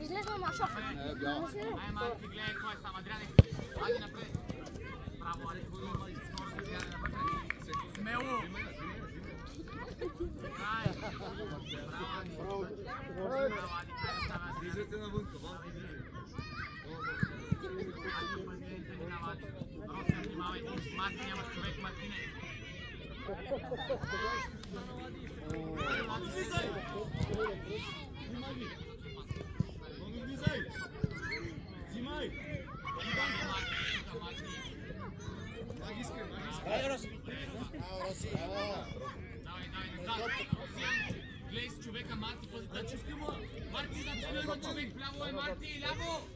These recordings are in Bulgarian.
Излезна на шофа. Ай, Марти, гледай кой е сам, Адриане. Ади напред. Браво, Ади, скоро се гледай напред. Смело. Ай, браво, Ади. Движете навънка, ба. Росен, внимавай, Марти, нямаш човек, Мартине. Влизай! Влизай! Взимай! Дай, Роси! Роси! Давай, гледай си човека, Марти, пази тъчевки му! Марти, зад има човек, ляво е Марти, ляво!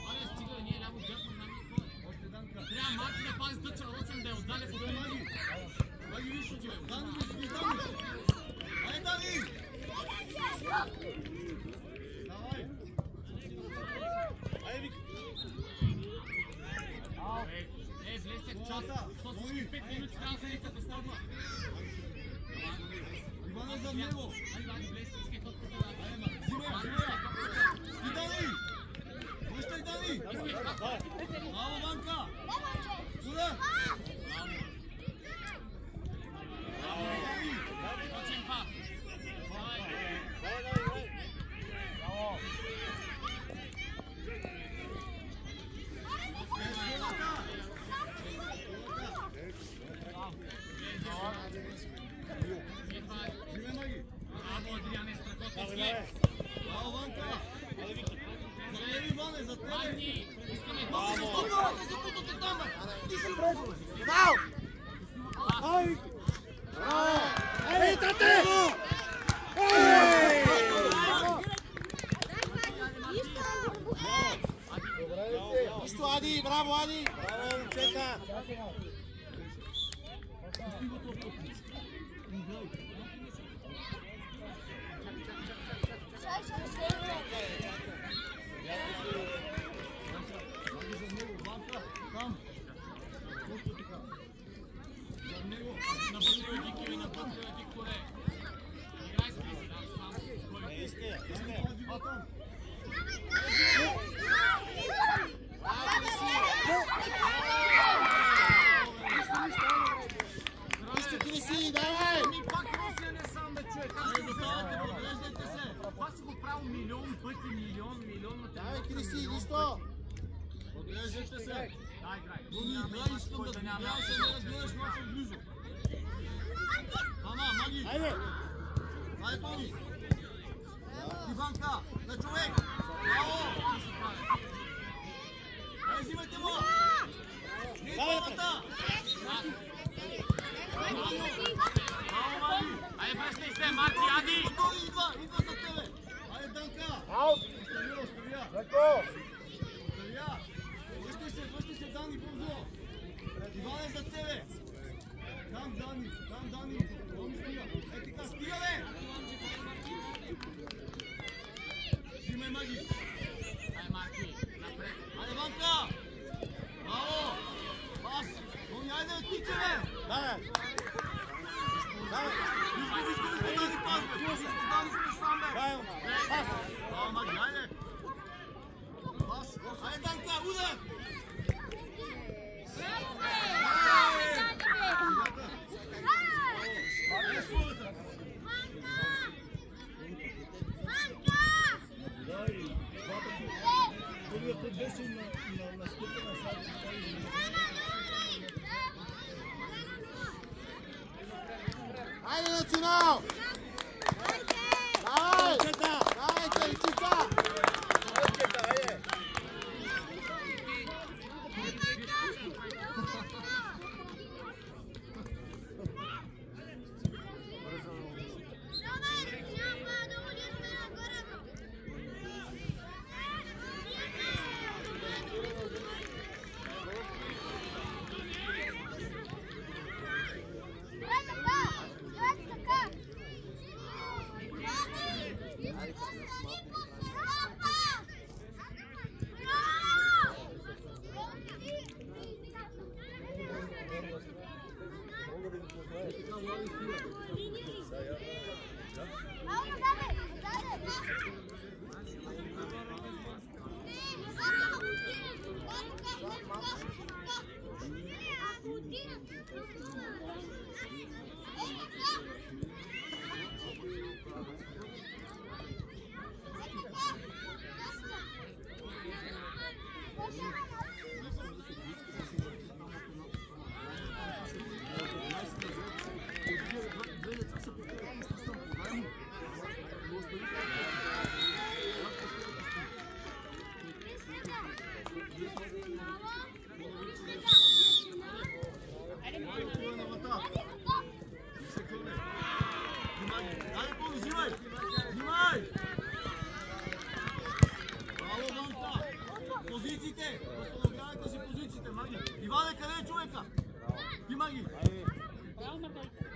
Оле, стига, ние ляво дясно, знам ли какво е. Трябва Марти да пази тъча, Росен да е отдале по това. Маги, виж от тебе, Дани, виж, Дани! Ай, Дани! Давай! Ай, Вик! Влезте в часа, 105 минути трябва да седите да става. Ивана за него! Ай, влезте, искай ход по това. Взимай! И Дани! Връщай, Дани! Браво, Ванка! Сюда! Точен пак. Браво, Адриане, страхотно след. Браво, Ванка! Заеви, Иване, за тебе! Марти, искаме Браво! Браво! Ай! Браво! Ей, тате! Ей! Нищо, Ади! Браво, Ади! Браво, момчета! Поглеждайте се! Дай, играй. Играй, искам да играй, се не разгледаш мача близо. Мама, Маги! Айде! Дай, Тони! Иванка, на човек! Браво! Ай, взимайте му! Не двамата! Браво, Маги! Айде, пресни се, Марти, Ади! Тони, идва за тебе! Айде, Данка! Аут! Оставя! Леко! Връщай се, Дани, бързо! Иван е за тебе! Там, Дани! Тони стига! Е така, стига, бе! Взимай, Маги! Ай, Марти, напред! Айде, Ванка! Браво! Пас! Тони, айде, тиче, бе! Давай! Давай! Виж, Дани, пас, бе! Дани, спиш сам, бе! Давай, пас! Браво, Маги, айде! Пас! Айде, Данка, удар! Айде, Национал! Давай! Давайте, личица!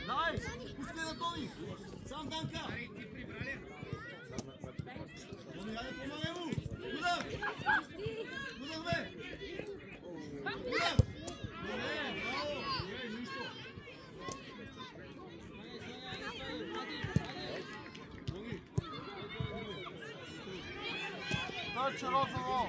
Давай, пускай на Тони. Сам Данка. Тони, айде помагай му. Удар. Удар, бе. Удар. Не, браво. Не, нищо. Точно Розово.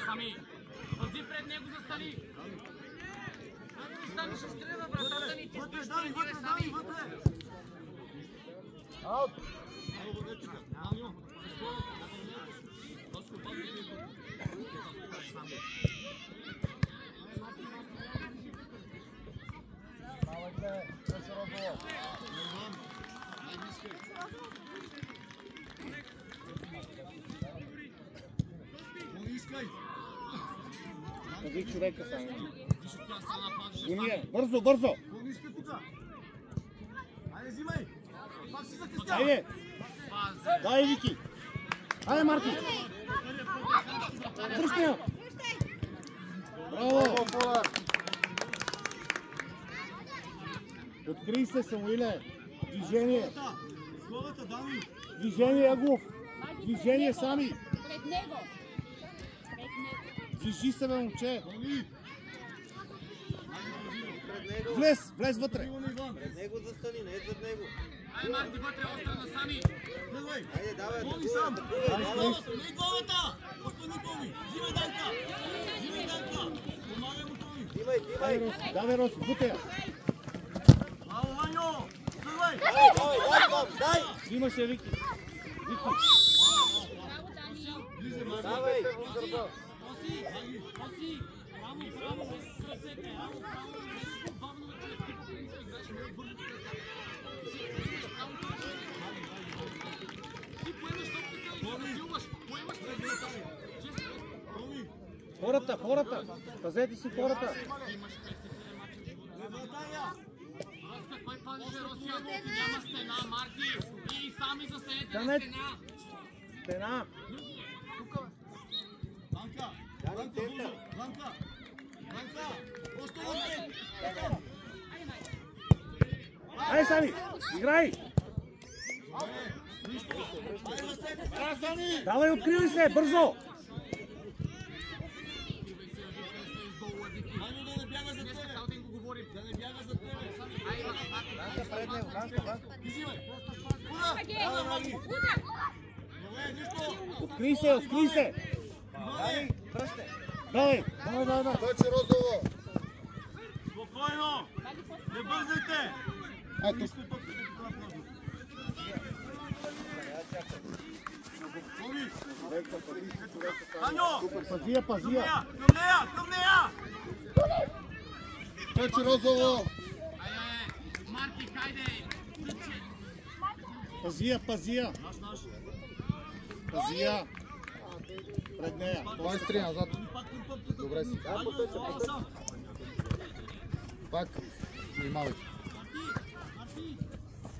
Сами, пази пред него, застани! Стани, ще стреля, брат, стани! Вътре, Дани, вътре, Дани, вътре! Аут! Малък точно Розово. Искай! Кажи човека само. Виж от тя страна пазиш, Дуния, бързо, бързо! Кой иска тука? Айде, взимай! Пак си закъсня! Айде! пази! Дай, Вики! Айде, Марти! Пръсти я! Браво! Открий се, Самуиле! Движение! Главата, Дани! Движение, Агов! Движение, Сами! Пред него. Пред него. Движи се, бе, момче! Тони! Влез! Влез вътре! Пред него застани, не е зад него. Ай, Марти, вътре, остра на Сами! Тръгвай! Айде, давай, Тони атакувай, сам! атакувай, Не давай. главата, не главата! Остани, Тони! Взимай Данка! Взимай Данка! Помагай му, Тони! Димай, Давай, димай. Роси! Давай, Роси! Бутя я! Ало, Ваньо! Тръгвай! Дай, дай. Взимаш я, Вики! Вики! Браво, Дани. Влизай, Марти! Давай. Оси! Оси! Браво, браво, с ръцете! Браво, браво! Бавно ме чуеш, ти по принцип играеш много бързо. Ти поемаш топката и се засилваш! Поемаш топката! Тони! Хората, хората! Пазете си хората! Имаш 50 мача в живота. Вратаря! Роска, кой пазише Росия, колко няма стена, Марти! И сами застанете на Данет. стена! Стена! Данка! Данка, бързо! Данка! Данка! Още отпред! Ай, Сами! Играй! Нищо! Айде, разсети! Давай, откривай се! Бързо! Ваньо, да не бяга за тебе! Да не бяга за тебе! Пред него, Данка. Взимай! Удар! Давай, Враги! Удар. Добре, нищо! Открий се, открий се! Иване! Пръсте. Давай, давай, давай, давай! Точно Розово. Спокойно! Не бързайте! Ай, тук. Нищо топката ти това прави. Тони! Ваньо! Пази я, пази Към я! нея! Към нея! Към нея! Точно Розово! Марти, хайде! Пази я, пази я! Наш! Пази я! Пред нея! Майстри назад. Пак към топката. Добре си. Ваньо, сам! Пак. Внимавай.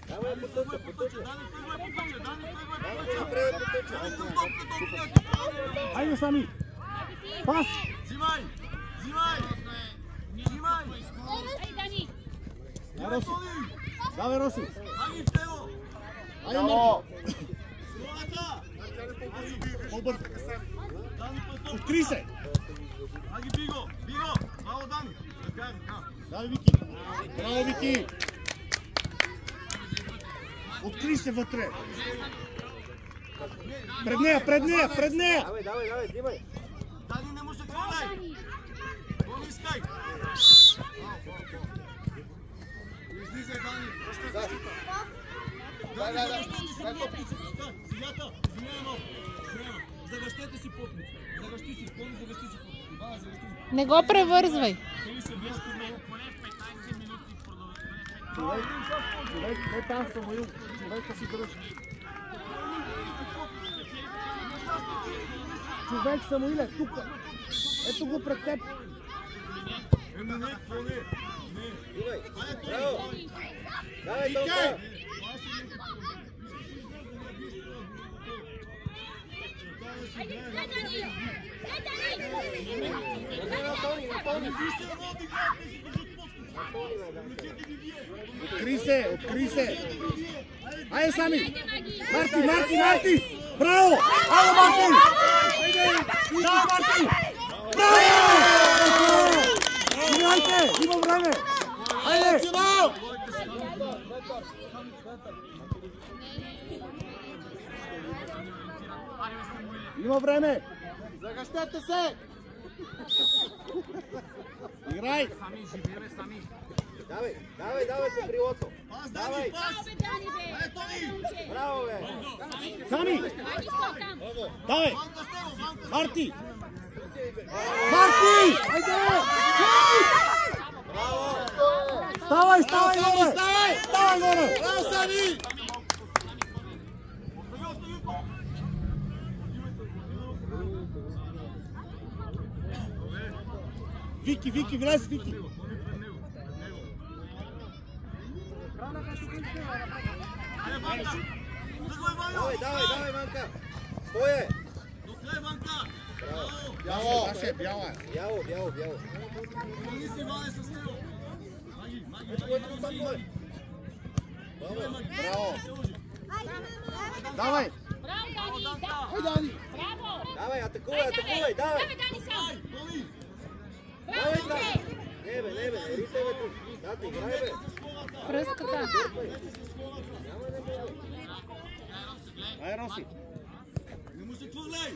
Давай, потъча, потъча. Дани, тръгвай по пътя! Дани, тръгвай по Давай, пътя! направи потъча. Дай към топката! Айде, Сами! Пас! Взимай! Взимай! Взимай! Ай, Дани. Дай, Роси! Тони! Давай, Роси! Аги в него! Айде, Марти! Славата! По-бързо! Дани пътък! Открий се! Аги биго! Биго! Браво, Дани! Така, така. Давай, Вики! Браво, Вики! Открий се вътре! Пред нея, пред нея, пред нея! Давай, давай, давай, димай. Дани, не му се хваляй! Дани. Тони, искай! Излизай, Дани! Да. Дани, защо не си бил? Сигата! Взимай едно! Завършете си пътници. Завърши си, Тони, завърши си пътници. Ивана, завърши. Не го превързвай. Поне 15 минути продължение. Човек, не там Самуил. Човека си дръжи. Човек Самуиле, тук. Ето го пред теб. Не, Тони. Ивай, браво. Давай, Тонка. Откри се! Айде, Сами! Марти! Браво! Айде, Марти! Да, Марти! Браво! Играйте! Има време! Айде! Има време! Загъщете се! Играй! Сами, живее, сами. Давай по крилото! Пас, Давай! Дани, пас! Дани, бе! Айде, Тони! Браво, бе! Дани, Сами! стой там! Давай! Банка с него, банка с него! Марти! Марти! Айде! Браво! Ставай горе! Ставай горе! Браво, Сами! Вики, влез, Вики! Давай, Манка! Стоя! Докрай, Банка! Бяло! Бяло! Не си Иване с него! Маги! Браво! Давай! Браво, Дани! Ай, Дани! Браво! Давай, атакувай! Давай, Дани, сам! Тони! Браво, бе! Не бе, рите бе тук! Дати, играй бе! Пръската. Ай, Роси! Не му се хвърляй!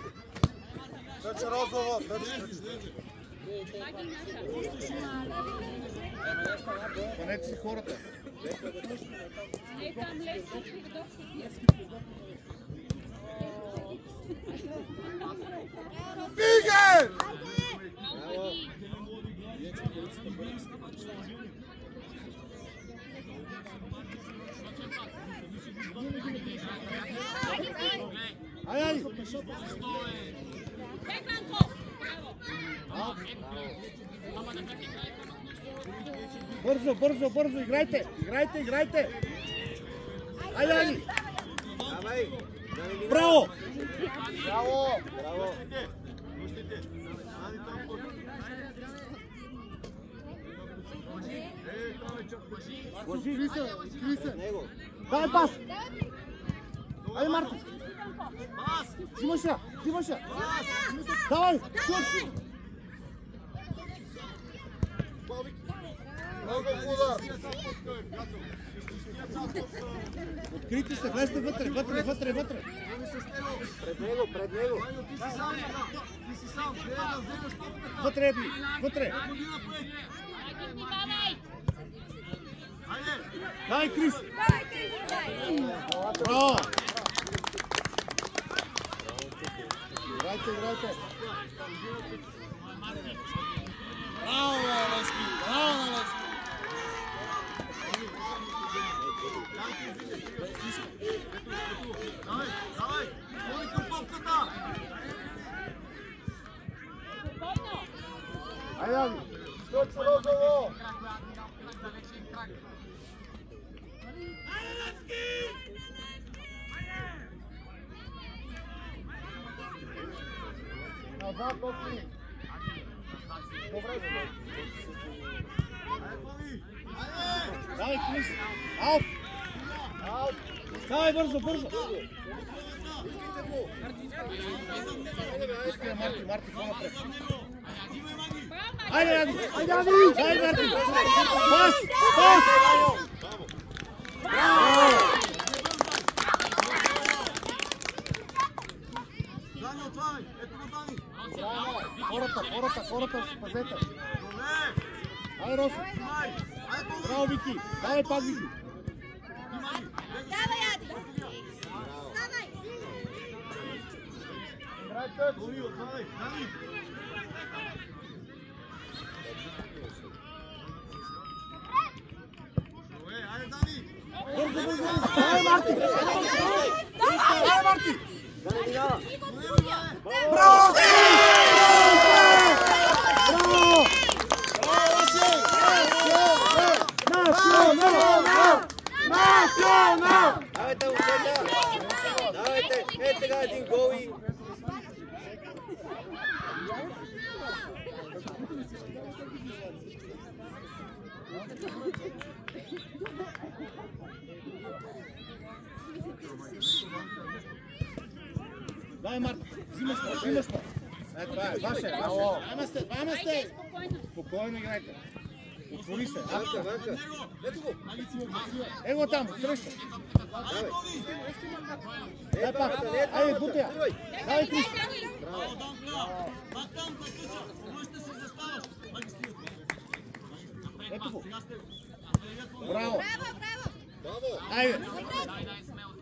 Вече розово! Хванете си хората! Ей, там лесно, Бигер! Браво, Ай! Бек, Банко! Браво! Бързо! Играйте! Айде, Ани! Давай! Браво! Кри се! Дай пас! Айде, Марти! Взимаш я! Давай! Шут! Открийте се, влезте вътре! Пред него! Ти си сам! Гледай да вземеш топката! Вътре! Ходи напред! Внимавай! Хайде! Дай, Крис! Браво! Играйте! Браво, Левски! Давай! Ходи към топката! Спокойно! Айде, Ани! Точно розово! Назад, Тони! Добре, давай, Крис! Аут! Давай, бързо! Марти, по-напред! Айде, Ади! Марти! Пас! Браво! Дани, отваряй! Ето го, Дани! Хората, пазете! Добре! Айде, Роси! Айде, Тони! Браво, Вики! Давай, пак, Вики! Давай, Ади! Гони, отваряй. Дани. Добре, айде, Дани. Бързо, бързо! Давай, Марти! Давай, Марти! Браво! Национал! Давайте, момчета! Давайте! Ей сега един гол и... Давай, Марти! Взимаш това, взимаш това! Е, това е, ваше, ваше! Двама сте! Спокойно играйте! Отвори се! Ванка, Ванка! Ето го! Его там, среща! Давай! Дай пак! Папата, не е Айде, папата! бутя! Тръгвай! Давай, Крис! Браво, Данка. Там, Костича. Можеш да се заставаш. Айде, стига. Ето го! Сега сте. Браво! Браво! Айде! Дай, смело.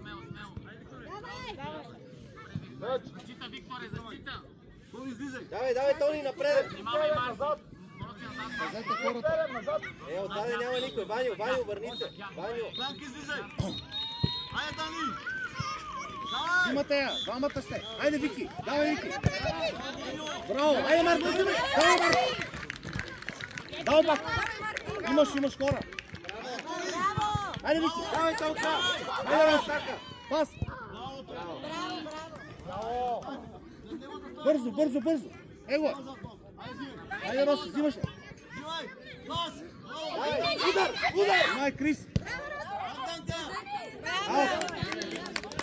Защита, Викторе, защита. Тони, излизай. Давай, давай, Тони, напред! Внимавай, Марко. Пазете хората! Отзаде няма никой. Ваню, Ваню, върни се! Ваню! Данка, излизай. Айде, Дани. Давай. Взимате я! Двамата сте! Айде, Вики! Давай, Вики! Браво! Айде, Марко! Давай, Марко! Давай пак! Имаш хора! Айде, Вики! Давай, Толка! Айде, Ростака! Пас! Бързо! Его! Айде, Роси, взимаш я! Взимай. Пас. Браво. Давай, удар! Май, Крис! Данка.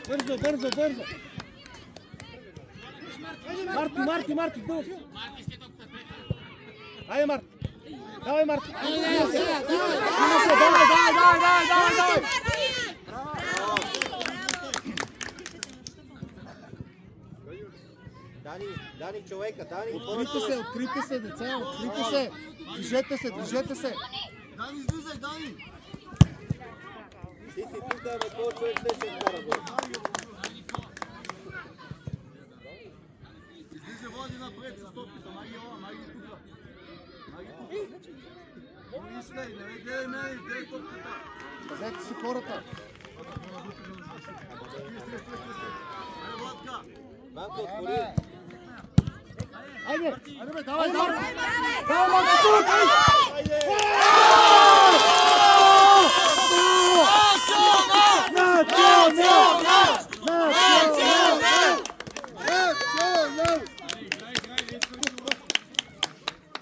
Бързо! Марти! Бързо! Марки, ще топката трета. Айде, Марти! Давай, Марти! Давай! Дани, човека, Дани! Открийте се, деца! Открийте се! Движете се! Дани, излизай, Дани. Ти си тук, ама този човек не ще вкара гол. Излизай, води напред с топката. Маги тук. Не искай, не гледай мен, гледай топката. Пазете си хората! Айде, Владка. Ванка, отвори! Айде! Давай!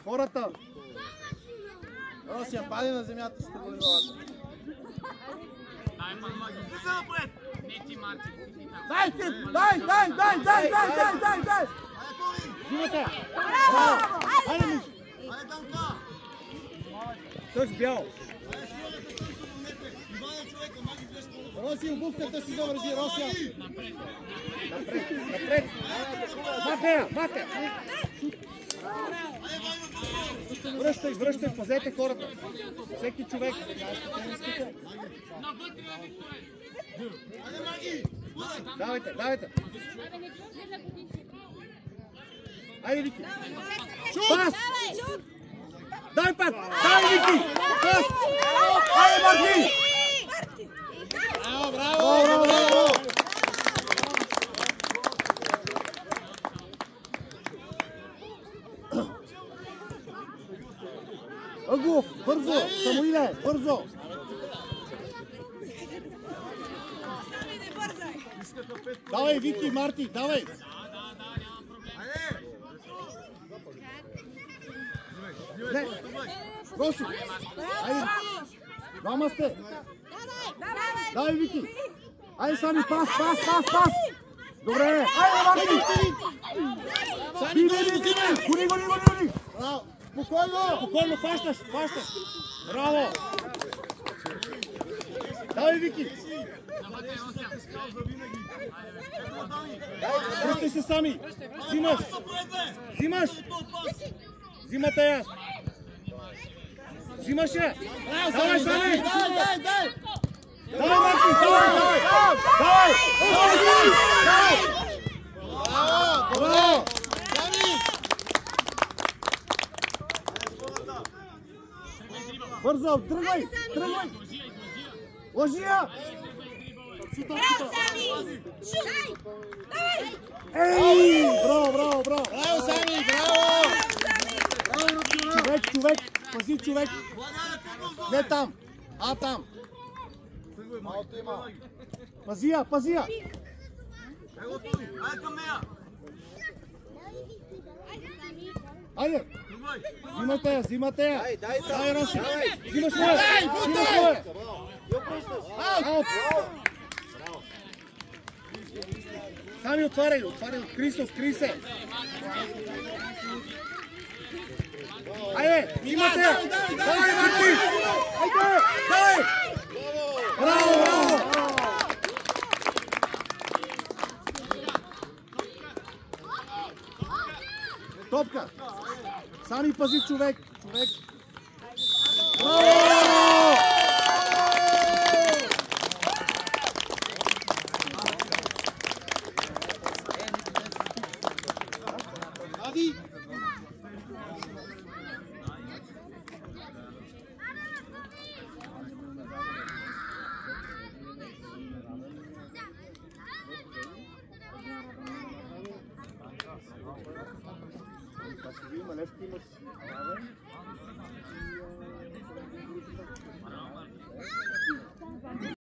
Хората! Росия, пади на земята, ще бъде главата. Дай, Марко. Излизай напред. Не ти, Марти. Дай! Айде, Тони. Взимате! Браво! Айде, Миш! Айде, Данка. Той с бял! Айде, силата, той се помете. Иван е човека, маги влез по-напред. Роси, обувката си завързи, Росия! Напред. Напред! Махай! Връщай, пазете хората! Всеки човек! Навътре, Викторе. Айде, Маги. Удар. Давайте! Айде, Вики! Пас! Дай пак! Дай, Вики! Пас! Айде, Марти! Браво! Агов, бързо! Самоиле, бързо! Давай, Вики, Марти, давай! Айде. Не! Роси! Айде! Двама сте! Давай, Вики! Айде, Сами, пас! Добре! Айде, Марти! Биби! Гони! Браво! Спокойно, фащаш! Браво! Давай, Вики! Връщай се, Сами! Взимаш! Взимате я! Взимаш я! Давай, Сами! Давай, Марти! Давай! Браво! Браво! Сами! Бързо, тръгвай! Тръгвай! Лъжи я! Ей! Браво, браво, браво! Браво, Сами! Браво! Човек! Пази човек! Не там! А там! Малко има. Пази я! Пази я! Айде към нея! Айде! Взимате я! Взимате я! Дай, Дай, Роси! давай. Взимаш моя! Взимаш моя! Аут! Сами отваряй! Отваряй! Откри се! Откри се! Айде! Взимате я! Давай, Марти! Айде! Давай! Браво! Браво! Топка! Сами пази човек! Човек! Браво! Ади! Има левки, имаш.